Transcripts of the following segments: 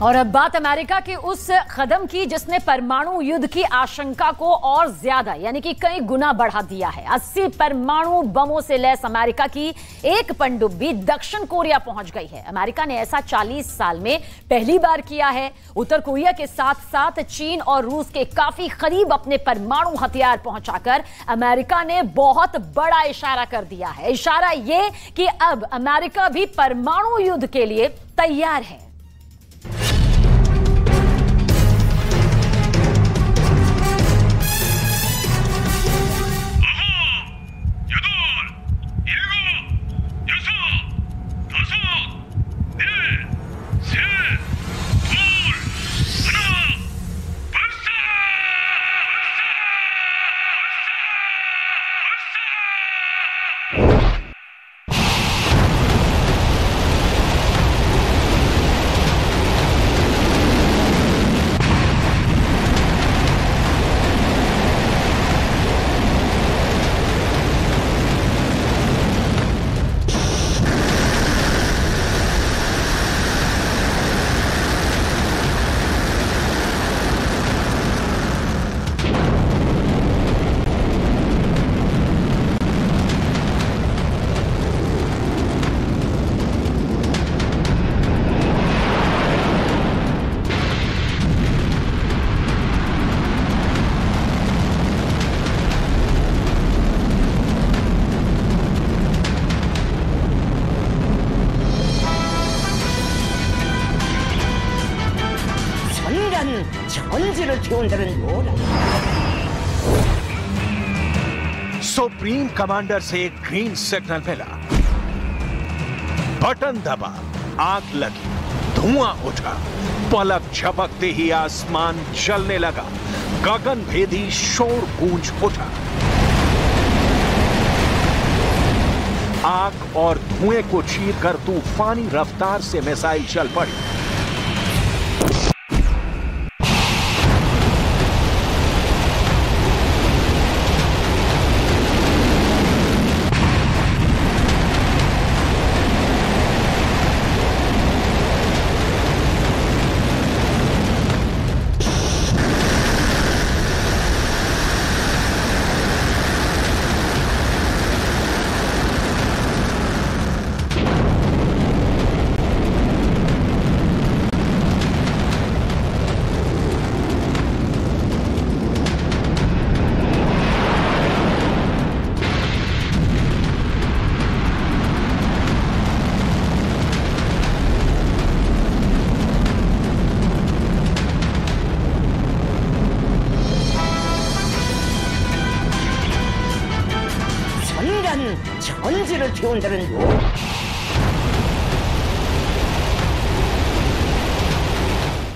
और अब बात अमेरिका के उस कदम की जिसने परमाणु युद्ध की आशंका को और ज्यादा यानी कि कई गुना बढ़ा दिया है। 80 परमाणु बमों से लैस अमेरिका की एक पनडुब्बी दक्षिण कोरिया पहुंच गई है। अमेरिका ने ऐसा 40 साल में पहली बार किया है। उत्तर कोरिया के साथ साथ चीन और रूस के काफी करीब अपने परमाणु हथियार पहुंचाकर अमेरिका ने बहुत बड़ा इशारा कर दिया है। इशारा यह कि अब अमेरिका भी परमाणु युद्ध के लिए तैयार है। सुप्रीम कमांडर से ग्रीन सिग्नल मिला, बटन दबा, आग लगी, धुआं उठा, पलक झपकते ही आसमान जलने लगा, गगन भेदी शोर गूंज उठा। आग और धुएं को चीरकर तूफानी रफ्तार से मिसाइल चल पड़ी।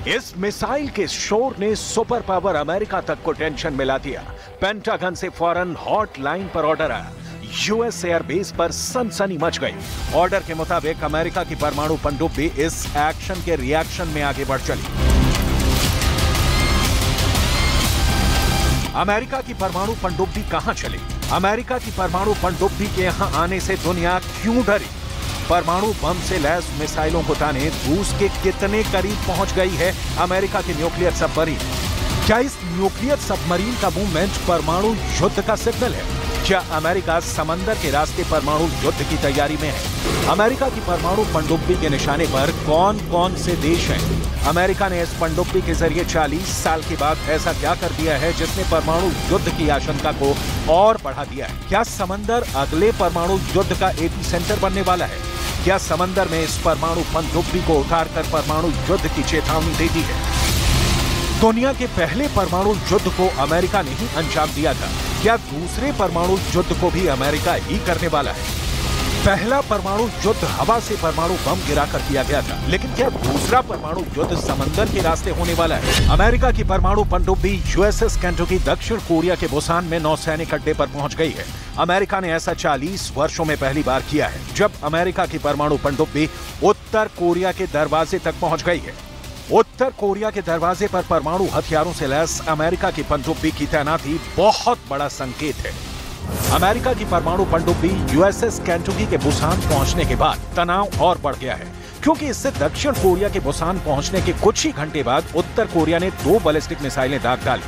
इस मिसाइल के शोर ने सुपर पावर अमेरिका तक को टेंशन मिला दिया। पेंटागन से फौरन हॉट लाइन पर ऑर्डर आया। यूएस एयरबेस पर सनसनी मच गई। ऑर्डर के मुताबिक अमेरिका की परमाणु पनडुब्बी इस एक्शन के रिएक्शन में आगे बढ़ चली। अमेरिका की परमाणु पनडुब्बी कहां चली? अमेरिका की परमाणु पनडुब्बी के यहां आने से दुनिया क्यों डरी? परमाणु बम से लैस मिसाइलों को ताने रूस के कितने करीब पहुंच गई है अमेरिका की न्यूक्लियर सबमरीन? क्या इस न्यूक्लियर सबमरीन का मूवमेंट परमाणु युद्ध का सिग्नल है? क्या अमेरिका समंदर के रास्ते परमाणु युद्ध की तैयारी में है? अमेरिका की परमाणु पनडुब्बी के निशाने पर कौन कौन से देश हैं? अमेरिका ने इस पनडुब्बी के जरिए 40 साल के बाद ऐसा क्या कर दिया है जिसने परमाणु युद्ध की आशंका को और बढ़ा दिया है? क्या समंदर अगले परमाणु युद्ध का एपी सेंटर बनने वाला है? क्या समंदर में इस परमाणु पनडुब्बी को उतारकर परमाणु युद्ध की चेतावनी दे दी है? दुनिया के पहले परमाणु युद्ध को अमेरिका ने ही अंजाम दिया था। क्या दूसरे परमाणु युद्ध को भी अमेरिका ही करने वाला है? पहला परमाणु युद्ध हवा से परमाणु बम गिराकर किया गया था, लेकिन क्या दूसरा परमाणु युद्ध समंदर के रास्ते होने वाला है? अमेरिका की परमाणु पनडुब्बी यूएसएस केंटुकी दक्षिण कोरिया के बुसान में नौसैनिक अड्डे पर पहुंच गई है। अमेरिका ने ऐसा 40 वर्षों में पहली बार किया है, जब अमेरिका की परमाणु पनडुब्बी उत्तर कोरिया के दरवाजे तक पहुंच गई है। उत्तर कोरिया के दरवाजे पर परमाणु हथियारों से लैस अमेरिका की पनडुब्बी की तैनाती बहुत बड़ा संकेत है। अमेरिका की परमाणु पनडुब्बी यूएसएस केंटुकी के बुसान पहुंचने के बाद तनाव और बढ़ गया है। क्योंकि इससे दक्षिण कोरिया के बुसान पहुंचने के कुछ ही घंटे बाद उत्तर कोरिया ने 2 बैलिस्टिक मिसाइलें दाग डाली।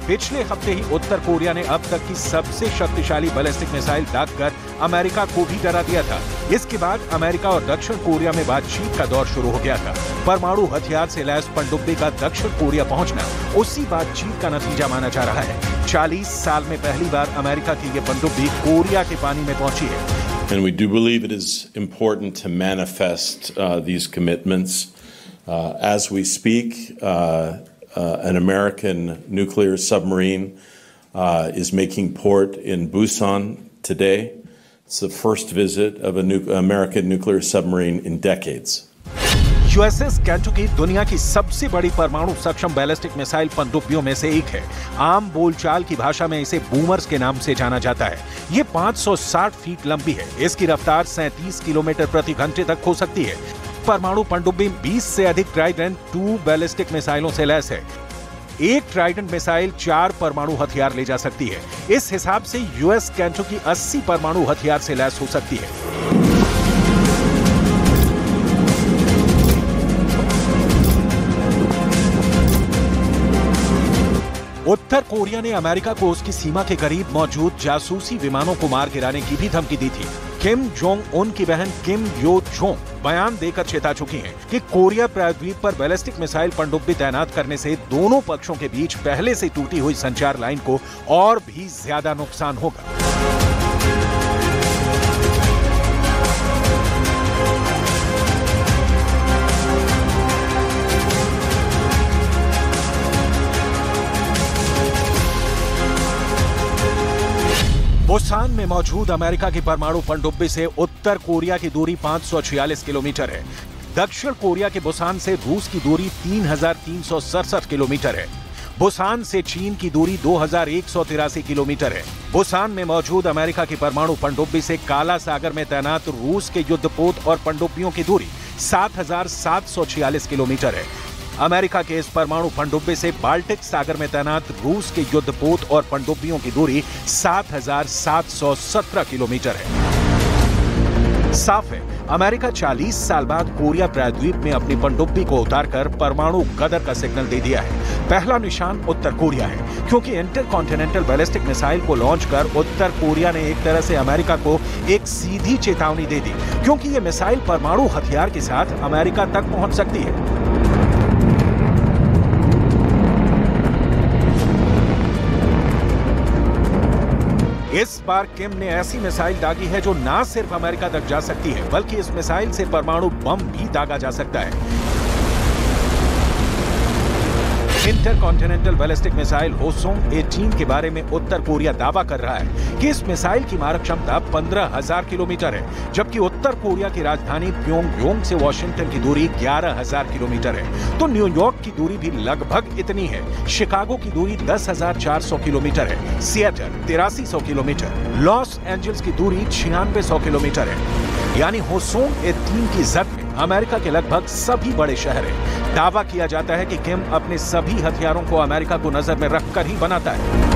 पिछले हफ्ते ही उत्तर कोरिया ने अब तक की सबसे शक्तिशाली बैलिस्टिक मिसाइल दागकर अमेरिका को भी डरा दिया था। इसके बाद अमेरिका और दक्षिण कोरिया में बातचीत का दौर शुरू हो गया था। परमाणु हथियार से लैस पनडुब्बी का दक्षिण कोरिया पहुंचना उसी बातचीत का नतीजा माना जा रहा है। 40 साल में पहली बार अमेरिका की ये पनडुब्बी कोरिया के पानी में पहुंची है। And we do believe it is important to manifest these commitments as we speak. An American nuclear submarine is making port in Busan today. It's the first visit of an American nuclear submarine in decades. USS Kentucky दुनिया की सबसे बड़ी परमाणु सक्षम ballistic missile पनडुब्बियों में से एक है। आम बोलचाल की भाषा में इसे बूमर्स के नाम से जाना जाता है। ये 560 फीट लंबी है। इसकी रफ्तार 37 किलोमीटर प्रति घंटे तक हो सकती है। परमाणु पनडुब्बी 20 से अधिक ट्राइडेंट 2 बैलिस्टिक मिसाइलों से लैस है। एक ट्राइडेंट मिसाइल 4 परमाणु हथियार ले जा सकती है। इस हिसाब से यूएस केंटुकी 80 परमाणु हथियार से लैस हो सकती है। उत्तर कोरिया ने अमेरिका को उसकी सीमा के करीब मौजूद जासूसी विमानों को मार गिराने की भी धमकी दी थी। किम जोंग उन की बहन किम यो जोंग बयान देकर चेता चुकी हैं कि कोरिया प्रायद्वीप पर बैलिस्टिक मिसाइल पनडुब्बी तैनात करने से दोनों पक्षों के बीच पहले से टूटी हुई संचार लाइन को और भी ज्यादा नुकसान होगा। बुसान में मौजूद अमेरिका की परमाणु पनडुब्बी से उत्तर कोरिया की दूरी 546 किलोमीटर है। दक्षिण कोरिया के बुसान से रूस की दूरी 3367 किलोमीटर है। बुसान से चीन की दूरी 2183 किलोमीटर है। बुसान में मौजूद अमेरिका की परमाणु पनडुब्बी से काला सागर में तैनात रूस के युद्धपोत और पनडुब्बियों की दूरी 7746 किलोमीटर है। अमेरिका के इस परमाणु पनडुब्बी से बाल्टिक सागर में तैनात रूस के युद्धपोत और पनडुब्बियों की दूरी 7717 किलोमीटर है। साफ है, अमेरिका 40 साल बाद कोरिया प्रायद्वीप में अपनी पनडुब्बी को उतारकर परमाणु गदर का सिग्नल दे दिया है। पहला निशान उत्तर कोरिया है, क्योंकि इंटरकॉन्टिनेंटल बैलिस्टिक मिसाइल को लॉन्च कर उत्तर कोरिया ने एक तरह से अमेरिका को एक सीधी चेतावनी दे दी, क्योंकि ये मिसाइल परमाणु हथियार के साथ अमेरिका तक पहुंच सकती है। इस बार किम ने ऐसी मिसाइल दागी है जो ना सिर्फ अमेरिका तक जा सकती है, बल्कि इस मिसाइल से परमाणु बम भी दागा जा सकता है। इंटरकॉन्टिनेंटल बैलिस्टिक मिसाइल होसोंग 18 के बारे में उत्तर कोरिया दावा कर रहा है कि इस मिसाइल की मारक क्षमता 15,000 किलोमीटर है, जबकि उत्तर कोरिया की राजधानी प्योंगयांग से वॉशिंगटन की दूरी 11,000 किलोमीटर है। तो न्यूयॉर्क की दूरी भी लगभग इतनी है। शिकागो की दूरी 10,400 किलोमीटर है। Seattle 8300 kilometre. लॉस एंजल्स की दूरी 9600 किलोमीटर है। यानी होसोंग 18 की जद में अमेरिका के लगभग सभी बड़े शहर हैं। दावा किया जाता है कि किम अपने सभी हथियारों को अमेरिका को नजर में रखकर ही बनाता है।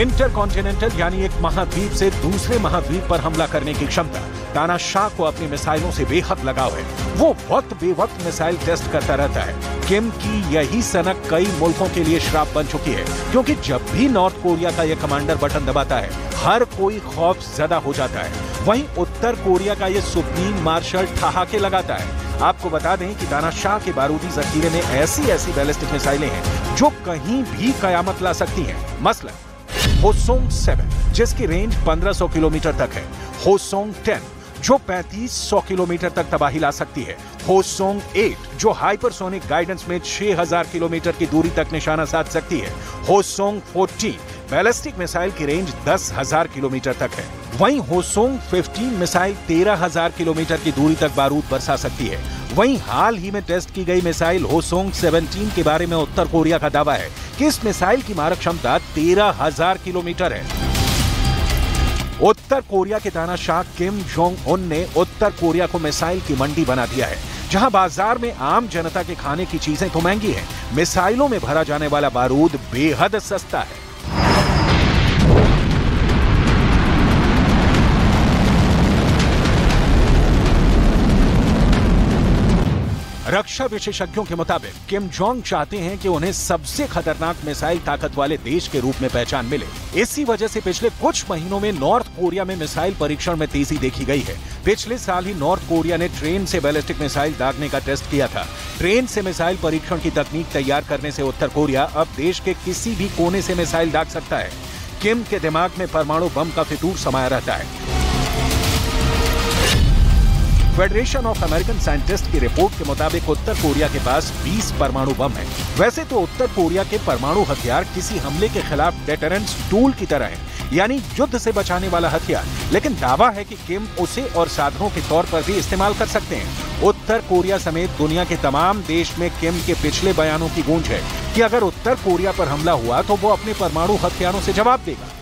इंटरकॉन्टिनेंटल यानी एक महाद्वीप से दूसरे महाद्वीप पर हमला करने की क्षमता तानाशाह को अपनी मिसाइलों से बेहद लगाव है। वो वक्त बेवक्त मिसाइल टेस्ट करता रहता है। किम की यही सनक कई मुल्कों के लिए श्राप बन चुकी है, क्योंकि जब भी नॉर्थ कोरिया का यह कमांडर बटन दबाता है, हर कोई खौफ ज़दा हो जाता है। वहीं उत्तर कोरिया का ये सुप्रीम मार्शल ठहाके लगाता है। आपको बता दें कि तानाशाह के बारूदी जखीरे में ऐसी बैलिस्टिक मिसाइलें हैं जो कहीं भी कयामत ला सकती हैं। मसलन होसोंग 7 जिसकी रेंज 1500 किलोमीटर तक है। होसोंग 10 जो 3500 किलोमीटर तक तबाही ला सकती है। होसोंग 8 जो हाइपरसोनिक गाइडेंस में 6000 किलोमीटर की दूरी तक निशाना साध सकती है। होसोंग 14 बैलिस्टिक मिसाइल की रेंज 10,000 किलोमीटर तक है। वहीं होसोंग 15 मिसाइल 13,000 किलोमीटर की दूरी तक बारूद बरसा सकती है। वहीं हाल ही में टेस्ट की गई मिसाइल होसोंग 17 के बारे में उत्तर कोरिया का दावा है कि इस मिसाइल की मारक क्षमता 13,000 किलोमीटर है। उत्तर कोरिया के तानाशाह किम जोंग उन ने उत्तर कोरिया को मिसाइल की मंडी बना दिया है, जहां बाजार में आम जनता के खाने की चीजें तो महंगी हैं, मिसाइलों में भरा जाने वाला बारूद बेहद सस्ता है। रक्षा विशेषज्ञों के मुताबिक किम जोंग चाहते हैं कि उन्हें सबसे खतरनाक मिसाइल ताकत वाले देश के रूप में पहचान मिले। इसी वजह से पिछले कुछ महीनों में नॉर्थ कोरिया में मिसाइल परीक्षण में तेजी देखी गई है। पिछले साल ही नॉर्थ कोरिया ने ट्रेन से बैलिस्टिक मिसाइल दागने का टेस्ट किया था। ट्रेन से मिसाइल परीक्षण की तकनीक तैयार करने से उत्तर कोरिया अब देश के किसी भी कोने से मिसाइल दाग सकता है। किम के दिमाग में परमाणु बम का फितूर समाया रहता है। फेडरेशन ऑफ अमेरिकन साइंटिस्ट की रिपोर्ट के मुताबिक उत्तर कोरिया के पास 20 परमाणु बम हैं। वैसे तो उत्तर कोरिया के परमाणु हथियार किसी हमले के खिलाफ डेटरेंस टूल की तरह है, यानी युद्ध से बचाने वाला हथियार, लेकिन दावा है कि किम उसे और साधनों के तौर पर भी इस्तेमाल कर सकते हैं। उत्तर कोरिया समेत दुनिया के तमाम देश में किम के पिछले बयानों की गूंज है कि अगर उत्तर कोरिया पर हमला हुआ तो वो अपने परमाणु हथियारों से जवाब देगा।